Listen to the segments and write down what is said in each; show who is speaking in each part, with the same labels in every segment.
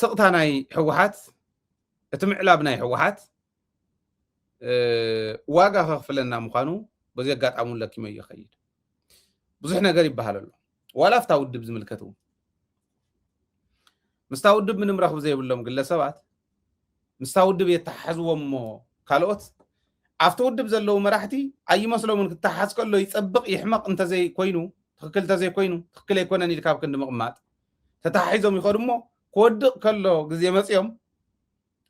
Speaker 1: سقطاناي حوحات اتمعلابناي حوحات واقع خفلنا مخانو بزي قاط عمول لك ما يخيد بزح ነገር ይባሃል ኣሎ ዋላ ፍታ ውድብ ዝምልከቱ ምስታ ውድብ ምንም ረኽብ ዘይብሎም ግለሰባት ምስታ ውድብ የተሓዝዎም ካልኦት ኣብቲ ውድብ ዘለዉ መራሕቲ ኣይመስሎምን ክትሓዝ ከሎ ይፀብቕ ይሕመቕ እንተዘይ ኮይኑ ትክክል እንተዘይ ኮይኑ ትክክል ኣይኮነን ኢልካ ኣብ ክንዲ ምቕማጥ ተታሒዞም ይኸዱ እሞ ክወድቕ ከሎ ግዜ መፅኦም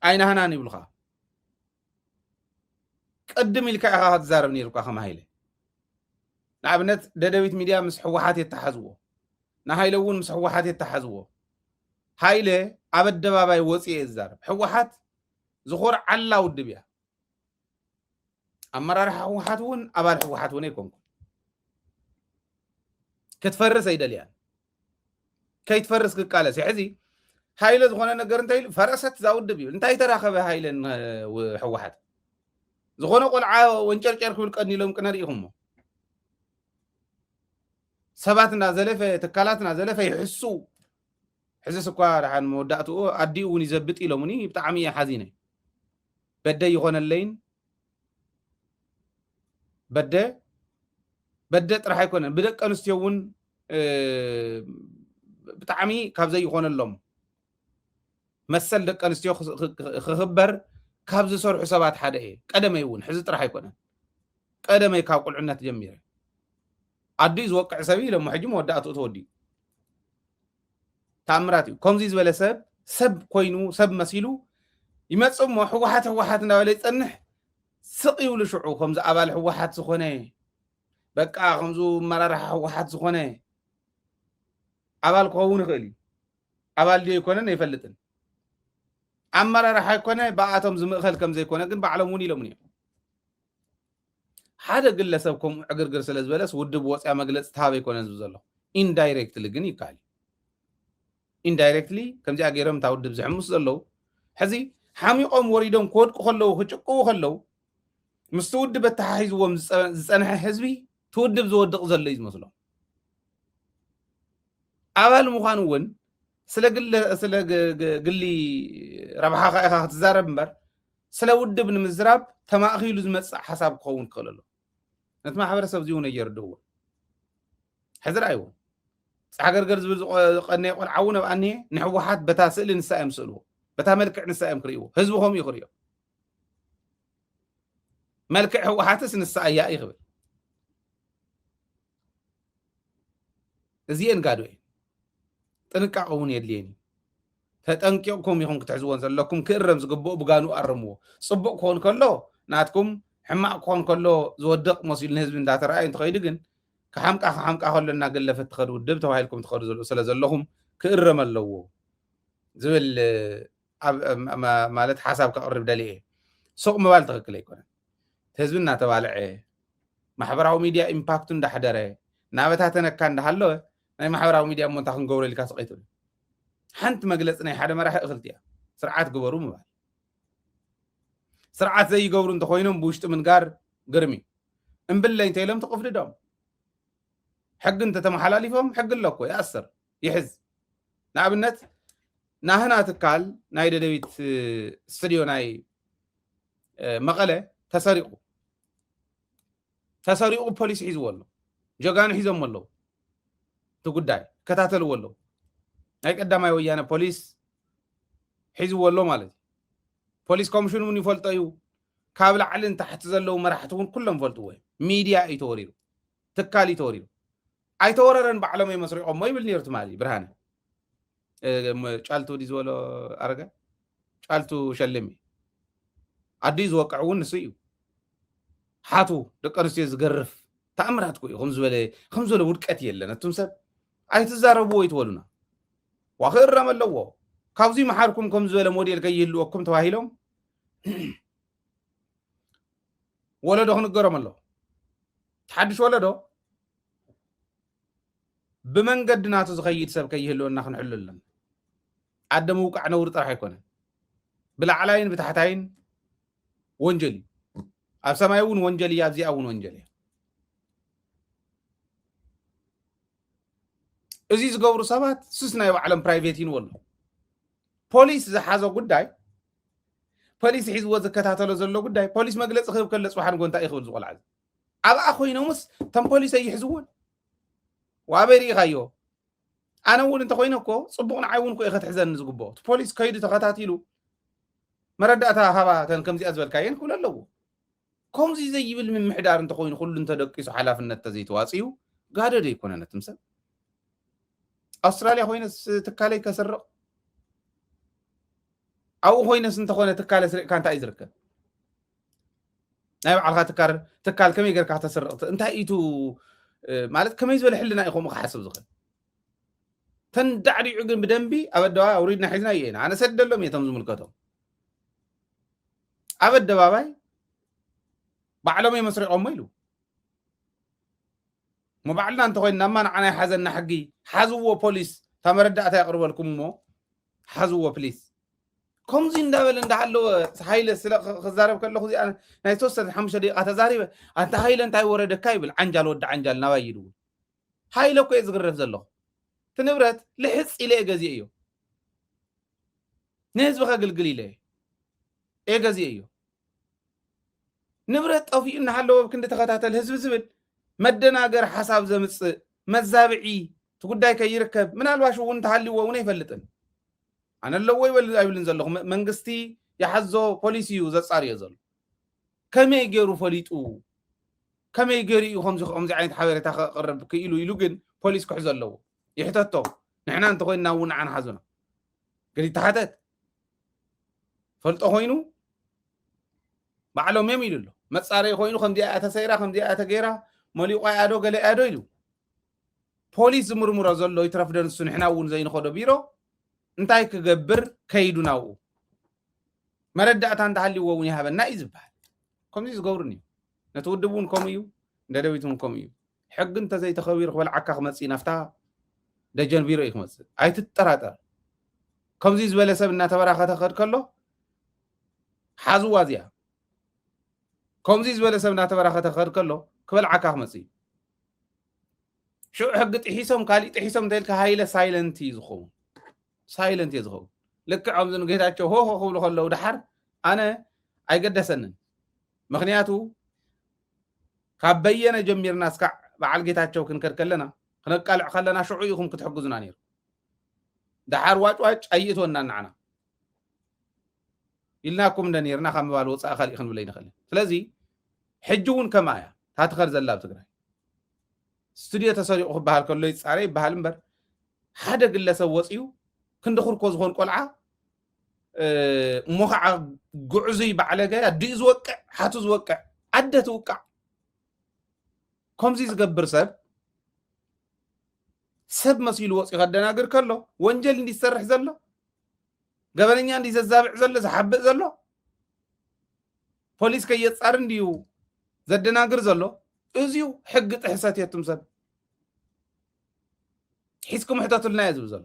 Speaker 1: ኣይናህናን ይብልካ ቅድም ኢልካ ኢኻ ክትዛረብ ነይሩካ ከማ ሃይለ ንኣብነት ደደቢት ሚድያ ምስ ሕወሓት የተሓዝዎ ንሃይለ እውን ምስ ሕወሓት የተሓዝዎ ሃይለ ኣብ ኣደባባይ ወፂኡ ይዛረብ ሕወሓት ዝኮርዓላ ውድብ እያ ኣመራርሓ ሕወሓት እውን ኣባል ሕወሓት እውን ኣይኮንኩን ክትፈርስ ኣይደልያን ከይትፈርስ ክቃለስ ሕዚ ሃይለ ዝኾነ ነገር እንታይ ኢሉ ፈረሰት ዛ ውድብ እዩ እንታይ ተራኸበ ሃይለን ሕወሓት ዝኾነ ቆልዓ ወንጨርጨር ክብል ቀኒሎም ቅነሪኢኹሞ ሰባትና ዘለፈ ትካላትና ዘለፈ ይሕሱ ሕዚ ስኳ ድሓን መወዳእትኡ ኣዲኡ እውን ይዘብጥ ኢሎምኒ ብጣዕሚ እየ ሓዚነ በደ ይኾነለይን በደ ጥራሕ ኣይኮነን ብደቂ ኣንስትዮ እውን ብጣዕሚ ካብ ዘይኮነሎም መሰል ደቂ ኣንስትዮ ክኽበር ካብ ዝሰርሑ ሰባት ሓደ እየ ቀደመይ እውን ሕዚ ጥራሕ ኣይኮነን ቀደመይ ካብ ቁልዕነት ጀሚረ ኣዲኡ ዝወቅዕ ሰብ ኢሎም ሕጂ መወዳእትኡ ተወዲኡ ተኣምራት እዩ ከምዚ ዝበለ ሰብ ኮይኑ ሰብ መሲሉ ይመፅእ እሞ ሕወሓት እናበለ ይፀንሕ ስቕ ይብሉ ሽዑ ከምዚ ኣባል ሕወሓት ዝኾነ በቃ ከምዚ መራርሓ ሕወሓት ዝኾነ ኣባል ክኸውን ይኽእል እዩ ኣባል ድዮ ይኮነን ኣይፈልጥን ኣመራርሓ ይኮነ ብኣቶም ዝምእኸል ከም ዘይኮነ ግን ባዕሎም እውን ኢሎም እዮም ሓደ ግለሰብ ከምኡ ዕግርግር ስለ ዝበለስ ውድብ ወፅያ መግለፂ ተሃበ ይኮነን ዝብል ዘሎ ኢንዳይሬክትሊ ግን ይከኣል ኢንዳይሬክትሊ ከምዚኣ ገይሮም እታ ውድብ ዝሕምሱ ዘለዉ ሕዚ ሓሚቖም ወሪዶም ክወድቁ ከለዉ ክጭቅቡ ከለዉ ምስቲ ውድብ ኣተሓሒዝዎም ዝፀንሐ ህዝቢ ትውድብ ዝወድቕ ዘሎ እዩ ዝመስሎም ኣባል ምዃኑ እውን ስለ ግሊ ረብሓኻ ኢኻ ክትዛረብ እምበር ስለ ውድብ ንምዝራብ ተማእኺሉ ዝመፅእ ሓሳብ ክኸውን ክኽእል ኣሎ ነቲ ማሕበረሰብ እዚ እውን ኣየርድእዎ ሕዚ ረኣይዎ ፀሓገርገር ዝብል ዝቐነየ ቆልዓ እውን ኣብኣ እኒሄ ንሕወሓት በታ ስእሊ ንሳ እዮም ስእልዎ በታ መልክዕ ንሳ እዮም ክርእይዎ ህዝቢ ከምኡ እዩ ክርእዮ መልክዕ ሕወሓትስ ንሳ እያ ይኽብል እዚአን ጋዶ እየን ጥንቃቐ እውን የድልየኒ ተጠንቂቕኩም ኢኹም ክትሕዝዎን ዘለኩም ክእረም ዝግብኦ ብጋኑ ኣርምዎ ፅቡቅ ክኾን ከሎ ናትኩም ሕማቅ ክኾን ከሎ ዝወድቕ መሲሉ ንህዝቢ እንዳተረኣዩ እንትኸይዱ ግን ክሓምቃ ከሎ እናገለፈት ትኸዱ ውድብ ተባሂልኩም ትኸዱ ስለ ዘለኹም ክእረም ኣለዎ ዝብል ማለት ሓሳብ ከቕርብ ደልየ ሱቕ ምባል ትኽክል ኣይኮነን ህዝቢ እናተባልዐ ማሕበራዊ ሚድያ ኢምፓክቱ እንዳሕደረ ናበታተነካ እንዳሃለወ ናይ ማሕበራዊ ሚድያ እሞ እንታይ ክንገብሮ ኢልካ ስቐይትሉ ሓንቲ መግለፂ ናይ ሓደ መራሒ እኽልቲ እያ ስርዓት ግበሩ ምባል ስርዓት ዘይገብሩ እንተኮይኖም ብውሽጢ ምንጋር ግርሚ እምብለይ እንተኢሎም ትቕፍድዶም ሕጊ እንተተመሓላሊፎም ሕጊ ኣለኮ ይኣስር ይሕዝ ንኣብነት ናህና ትካል ናይ ደደቢት ስቱድዮ ናይ መቐለ ተሰሪቑ ፖሊስ ሒዝዎ ኣሎ ጀጋኑ ሒዞም ኣለዉ እቲ ጉዳይ ከታተልዎ ኣለዉ ናይ ቀዳማይ ወያነ ፖሊስ ሒዝዎ ኣሎ ማለት እዩ ፖሊስ ኮሚሽን እውን ይፈልጦ እዩ ካብ ላዕልን ታሕቲ ዘለዉ መራሕቲ እውን ኩሎም ፈልጥዎ እዮም ሚድያ እዩ ተወሪሩ ትካል እዩ ተወሪሩ ኣይተወረረን ባዕሎም መስሪቖሞ ይብል ነይሩ ትማሊ ብርሃነ ጫልቱ ዲ ዝበሎ ኣረጋ ጫልቱ ሸልሚ ኣዲኡ ዝወቅዕ እውን ንሱ እዩ ሓቱ ደቂ ኣንስትዮ ዝገርፍ ተኣምራት ኮ እዩ ከም ዝበለ ውድቀት የለን እቱም ሰብ ኣይትዛረብዎ ይትበሉና ዋክእረም ኣለዎ ካብዚ መሓርኩም ከም ዝበለ ሞዴል ከይህልወኩም ተባሂሎም ወለዶ ክንገሮም ኣለዎ ተሓድሽ ወለዶ ብመንገዲ ናቱ ዝኸይድ ሰብ ከይህልወና ክንሕሉ ኣለና ዓደ ምውቃዕ ነውሪ ጥራሕ ኣይኮነን ብላዕላይን ብታሕታይን ወንጀል እዩ ኣብ ሰማይ እውን ወንጀል እያ ኣብዚኣ እውን ወንጀል እያ እዚ ዝገብሩ ሰባት ስስ ናይ ባዕሎም ፕራይቬት ይንወሉ ፖሊስ ዝሓዞ ጉዳይ ፖሊስ ሒዝዎ ዝከታተሎ ዘሎ ጉዳይ ፖሊስ መግለፂ ክህብ ከሎ ፅባሕ ንጎንታ ይኽብል ዝቆልዓ ኣብኣ ኮይኖምስ እቶም ፖሊስ ኣይሕዝውን ወኣበይ ሪኢኻዮ ኣነ እውን እንተኮይነ እኮ ፅቡቅ ንዓይ እውን ኮ ክትሕዘኒ ዝግብኦ እቲ ፖሊስ ከይዱ ተኸታቲሉ መረዳእታ ሃባ ከምዚኣ ዝበልካየን ክብል ኣለዎ ከምዚ ዘይብል ምምሕዳር እንተኮይኑ ኩሉ እንተደቂሱ ሓላፍነት ተዘይተዋፅዩ ጋደደ ይኮነን እቲ ምሰብ ኣውስትራልያ ኮይነስ ትካለይ ከስርቕ ኣብኡ ኮይነስ እንተኾነ ትካለ ስሪቕካ እንታይ እዩ ዝርከብ ናይ ባዕልካ ትካል ከመይ ጌርካ ተስርቕ እንታይ ኢቱ ማለት ከመይ ዝበለ ሕልና ኢኹም ክሓስብ ዝኽእል ተንዳዕሪዑ ግን ብደንቢ ኣብ ኣደባባይ ኣውሪድና ሒዝና እየና ኣነ ሰደሎም እየ ቶም ዝምልከቶም ኣብ ኣደባባይ ባዕሎም መስሪቖሞ ኢሉ ባዕልና እንተኮይንና እማ ንዓና ይሓዘና ሕጊ ሓዝዎ ፖሊስ እታ መረዳእታ የቕርበልኩም እሞ ሓዝዎ ፕሊስ ከምዚ እንዳበለ እንዳሃለወ ሃይለ ስለ ክዛረብ ከለኹ እዚኣ ናይ ተወሰነ 5 ደቂቃ ተዛሪበ ኣንታ ሃይለ እንታይ ወረደካ ይብል ዓንጃል ወዲ ዓንጃል ናባይ ይድው ሃይለ እኮ እየ ዝግረፍ ዘለኹ እቲ ንብረት ልሕፅ ኢለ እየ ገዚአ እዮ ንህዝቢ ከግልግል ኢለ እየ ገዚአ እዮ ንብረት ጠፊኡ እናሃለወ ብክንዲ ተኸታተል ህዝቢ ዝብል መደናገር ሓሳብ ዘምፅእ መዛብዒ እቲ ጉዳይ ከይርከብ ምናልባሽ እውን እንተሃልይዎ እውን ኣይፈልጥን ኣነ ኣለዎ ኣይብልን ዘለኹ መንግስቲ ይሓዞ ፖሊስ እዩ ዘፃርዮ ዘሎ ከመይ ገይሩ ፈሊጡ ከመይ ገይሩ እዩ ከምዚ ዓይነት ሓበሬታ ከቕርብ ክኢሉ ኢሉ ግን ፖሊስ ክሕዞ ኣለዎ ይሕተቶ ንሕና እንተኮይንና እውን ንዓና ሓዙና ግን ይተሓተት ፈልጦ ኮይኑ ባዕሎም እዮም ኢሉ ኣሎ መፃረይ ኮይኑ ከምዚኣ ተሰይራ ከምዚኣ ተገይራ መሊቑ ኣዶ ገለ ኣዶ ኢሉ ፖሊስ ዝምርምሮ ዘሎ ይትረፍደ ንሱ ንሕና እውን ዘይንኸዶ ቢሮ እንታይ ክገብር ከይዱ ናብኡ መረዳእታ እንተሃልይዎ እውን ይሃበና እዩ ዝበሃል ከምዚ ዝገብሩን እዩ ነቲ ውድብ እውን ከምኡ እዩ ደደቢት እውን ከምኡ እዩ ሕጊ እንተዘይተኸቢሩ ክበልዓካ ክመፅእ ናፍታ ደጀን ቢሮ እዩ ክመፅእ ኣይትጠራጠር ከምዚ ዝበለ ሰብ እናተበራኸተ ክኸድ ከሎ ሓዝዋ እዚኣ ከምዚ ዝበለ ሰብ እናተበራኸተ ክኸድ ከሎ ክበልዓካ ክመፅእ እዩ ሽዑ ሕጊ ጥሒሶም ካሊእ ጥሒሶም እንተኢልካ ሃይለ ሳይለንት እዩ ዝኸውን ሳይለንት እየ ዝኸውን ልክዕ ከምዚ ንጌታቸው ሆሆ ክብሉ ከለዉ ድሓር ኣነ ኣይገደሰንን ምክንያቱ ካብ በየነ ጀሚርና እስካዕ በዓል ጌታቸው ክንከድ ከለና ክነቃልዕ ከለና ሽዑ ኢኹም ክትሕግዙና ነይሩ ድሓር ዋጭዋጭ ኣይእትወና ንዓና ኢልናኩም እንደ ነርና ካብ ምባል ወፃኢ ካሊእ ክንብለ ይንኽእል ስለዚ ሕጂ እውን ከማ እያ ታትኸር ዘላ ኣብ ትግራይ ስቱድዮ ተሰሪቑ ክበሃል ከሎ ይፃረ ይበሃል እምበር ሓደ ግለሰብ ወፂኡ ክንዲ ኩርኮ ዝኾን ቆልዓ እሞ ከዓ ጉዕዙይ ባዕለገ ኣዲኡ ዝወቅዕ ሓቱ ዝወቅዕ ዓደ ትውቃዕ ከምዚ ዝገብር ሰብ መሲሉ ወፂኡ ከደናግር ከሎ ወንጀል እንዲሰርሕ ዘሎ ገበነኛ እንዲ ዘዛብዕ ዘሎ ዝሓብእ ዘሎ ፖሊስ ከየፃር እንዲዩ ዘደናግር ዘሎ እዚዩ ሕጊ ጥሕሰት የቱም ሰብ ሒዝኩም ሕተቱልና እየ ዝብል ዘሎ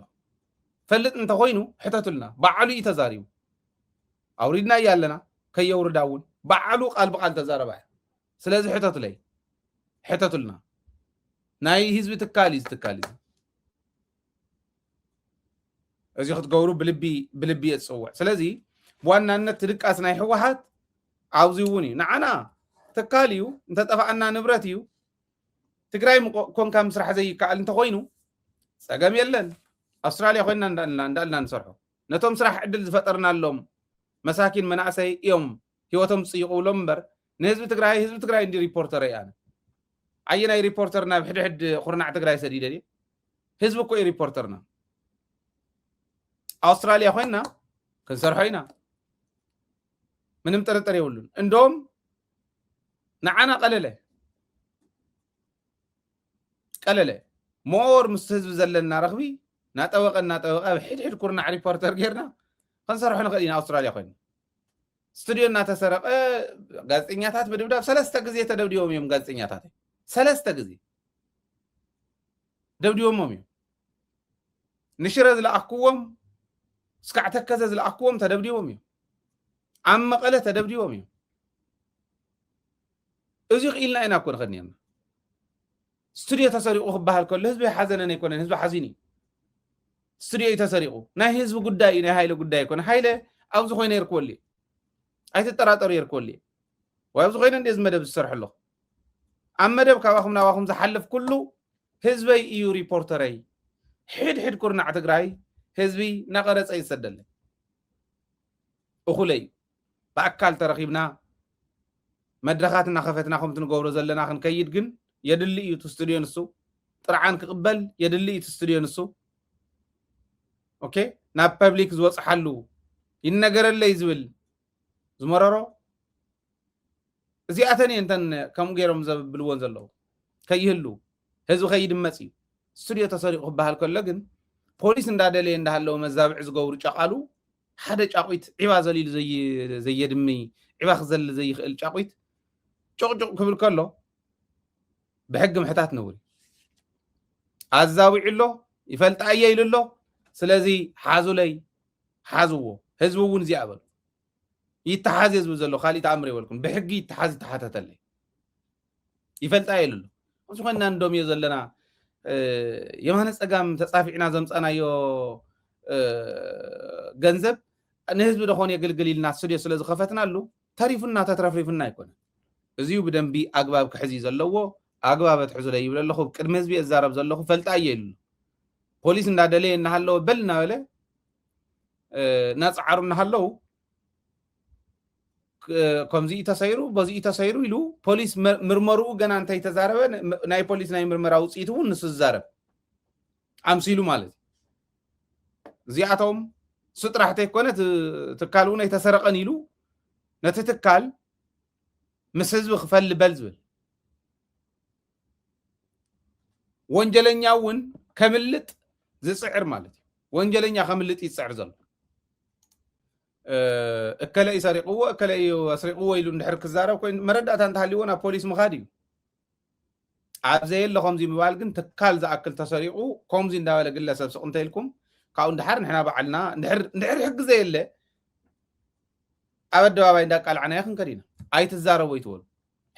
Speaker 1: ፈልጥ እንተኮይኑ ሕተቱልና ባዕሉ እዩ ተዛሪቡ ኣውሪድና እያ ኣለና ከየውርዳ እውን ባዕሉ ቃል ብቃል ተዛረባ እያ ስለዚ ሕተቱለይ ሕተቱልና ናይ ህዝቢ ትካል እዩ ዝትካል እዩ እዚ ክትገብሩ ብልቢ እየ ዝፅውዕ ስለዚ ብዋናነት ትድቃስ ናይ ሕወሓት ኣብዚ እውን እዩ ንዓና ትካል እዩ እንተጠፋኣና ንብረት እዩ ትግራይ ኮንካ ምስራሕ ዘይከኣል እንተኮይኑ ፀገም የለን ኣውስትራልያ ኮይንና እንዳልና ንሰርሖ ነቶም ስራሕ ዕድል ዝፈጠርናሎም መሳኪን መናእሰይ እዮም ሂወቶም ዝፅይቁብሎም እምበር ንህዝቢ ትግራይ እንዲ ሪፖርተር እየ ኣነ ዓየናይ ሪፖርተር ናብ ሕድሕድ ኩርናዕ ትግራይ ሰዲደ ድየ ህዝቢ እኮ እዩ ሪፖርተርና ኣውስትራልያ ኮይንና ክንሰርሖ ኢና ምንም ጥርጥር የብሉን እንደም ንዓና ቀለለ ሞር ምስ ህዝቢ ዘለና ረኽቢ ናጠበቐ ብሕድሕድ ኩርናዕ ሪፖርተር ጌርና ክንሰርሖ ንኽእል ኢና ኣውስትራልያ ኮይና ስቱድዮ እናተሰረቐ ጋዜጠኛታት ብድብዳብ 3 ግዜ ተደብዲቦም እዮም ጋዜጠኛታት 3 ግዜ ደብዲቦም እዮም ንሽረ ዝለኣክዎም እስካዕ ተከዘ ዝለኣክዎም ተደብዲቦም እዮም ኣብ መቐለ ተደብዲቦም እዮም እዚ ክኢልና ኢና እኮ ንኸድ ነርና ስቱድዮ ተሰሪቑ ክበሃል ከሎ ህዝቢ ሓዘነን ኣይኮነን ህዝቢ ሓዚን እዩ استوديو يتسرقوا ناي حزب قداي ناي هايله قداي يكون هايله أبز خوينا يركولي أي تطرطر يركولي وأبز خوينا ندز مدب السرح له أما مدب كواخم نواخم زحلف كله حزبي إيو ريبورتري حد كورنا عتقراي حزبي نقرص أي سدل أخولي بأكال ترخيبنا مدرخاتنا خفتنا خمت نقورو زلنا خن كيد جن يدلي إيو تستوديو نسو طرعان كقبل يدلي إيو تستوديو نسو أوكي نا بابليك زوص حلو ينقر اللي يزول زمررو زياتني انتن كم غيرهم بالون زلو كيهلو هزو خيد مسي استوديو تسريق بحال كله ግን ፖሊስ እንዳደለ እንዳለው መዛብዕ ዝገብሩ ጫቃሉ ሓደ ጫቁት ዒባ ዘሊል ዘየድሚ ዒባ ክዘል ዘይኽእል ጫቁት ጭቅጭቅ ክብል ከሎ ብሕጊ ምሕታት ነውሪ አዛዊዕሎ ይፈልጣየ ይልሎ ስለዚ ሓዙለይ ሓዝዎ ህዝቡ እውን ዝያበሉ ይተሓዝ ህዝቡ ዘሎ ካሊ ተአምር ይወልኩም ብሕጊ ይተሓዝ ተሓተተለይ ይፈልጣየ ይልሎ እሱ ኮይና እንደም የዘለና የማነ ጸጋም ተጻፊዕና ዘምጻናዮ ገንዘብ ንህዝብ ደኾን የግልግልና ስቱዲዮ ስለዚ ከፈትናሉ ተሪፍና ተትረፍሪፍና ይኮነ እዚዩ ብደንቢ አግባብ ክሕዚ ዘለዎ አግባበት ሕዙለ ይብለለኹ ቅድመ ህዝቢ እዛረብ ዘለኹ ፈልጣየ ይልሎ ፖሊስ እንዳደለ እናሃለው በልና ወለ ናጽዓሩ እናሃለው ከምዚ ተሰይሩ በዚ ተሰይሩ ኢሉ ፖሊስ ምርመሩ ገና እንታይ ተዛረበ ናይ ፖሊስ ናይ ምርመራ ውጽኢቱ ንስ ዝዛረብ አምሲሉ ማለት እዚአቶም ስጥራሕተ ኮነት ትካሉ ናይ ተሰረቀን ኢሉ ነቲ ትካል ምስ ህዝቢ ክፈል በል ዝብል ወንጀለኛውን ከምልጥ ዝጽዕር ማለት ወንጀለኛ ከምልጥ ይጽዕር ዘሎ እከለይ ሰሪቅዎ እከለይ አስሪቅዎ ኢሉ እንድሕር ክዛረብ ኮይን መረዳእታ እንተሃልይዎና ፖሊስ ምኻድ እዩ ኣብዘየለ ከምዚ ምባል ግን ትካል ዝኣክል ተሰሪቁ ከምዚ እንዳበለ ግለሰብ ስቕ እንተይልኩም ካብኡ እንድሓር ንሕና በዓልና እንድሕር ሕጊ ዘየለ ኣብ ኣደባባይ እንዳቃልዓና ይኽን ከዲና ኣይትዛረቡ ይትበሉ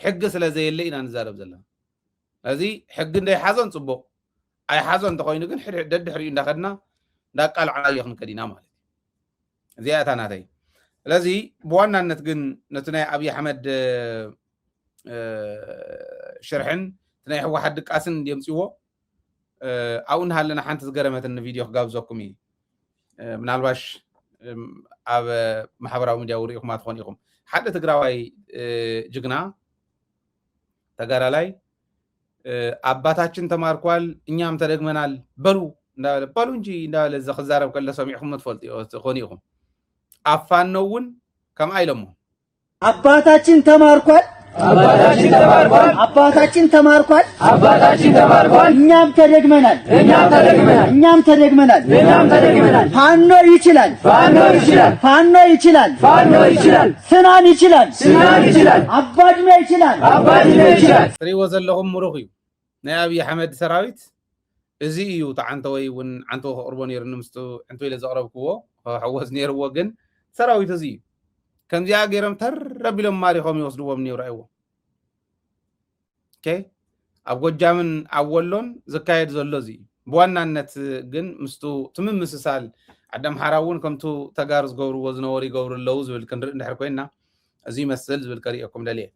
Speaker 1: ሕጊ ስለ ዘየለ ኢና ንዛረብ ዘለና እዚ ሕጊ እንዳይሓዞን ፅቡቕ ኣይሓዞን እንተኮይኑ ግን ደድሕሪኡ እንዳኸድና እንዳቃልዓና ይኽን ከዲና ማለት زيادة ناتي لذي بوانا نتجن نتناي أبي أحمد شرحن تناي هو حد كاسن يمسيوه أو إنها لنا حنت تجرمت الفيديو قاب زوكمي من الباش أب محاورة ومديوريكم ما تخونيكم حد تجراوي جغنا تجارلاي أباتاتشن تماركوال إنيام ترجمنال بلو እንጂ እንዳለ ዘخزارب ከለ ሰሚዕኩም መትፈልጥ ተኾኒኩም አፋነውን ከም አይለሙ
Speaker 2: አባታችን ተማርኳል እኛም ተደግመናል ፋኖ ይችላል ስናን ይችላል አባጅሜ ይችላል
Speaker 1: ጥሪዎ ዘለኹም ሙሩኽ እዩ ናይ አብይ አሕመድ ሰራዊት እዚ እዩ ተዓንተወይ ውን ዓንቶ ቅርቦ ነይሩ ንምስቱ ዕንቶ ኢለ ዘቕረብክዎ ሓወስ ነይርዎ ግን ሰራዊት እዚ እዩ ከምዚኣ ገይሮም ተረቢሎም ማሪኾም ይወስድዎም ነይሩ አይዎ ኦኬ ኣብ ጎጃምን ኣብ ወሎን ዝካየድ ዘሎ እዚ ብዋናነት ግን ምስቱ ትምምስሳል ዓዳም ሓራውን ከምቱ ተጋሩ ዝገብርዎ ዝነበሩ ይገብሩ ኣለዉ ዝብል ክንርኢ እንድሕር ኮይና እዚ መስል ዝብል ከሪአኩም ደልየ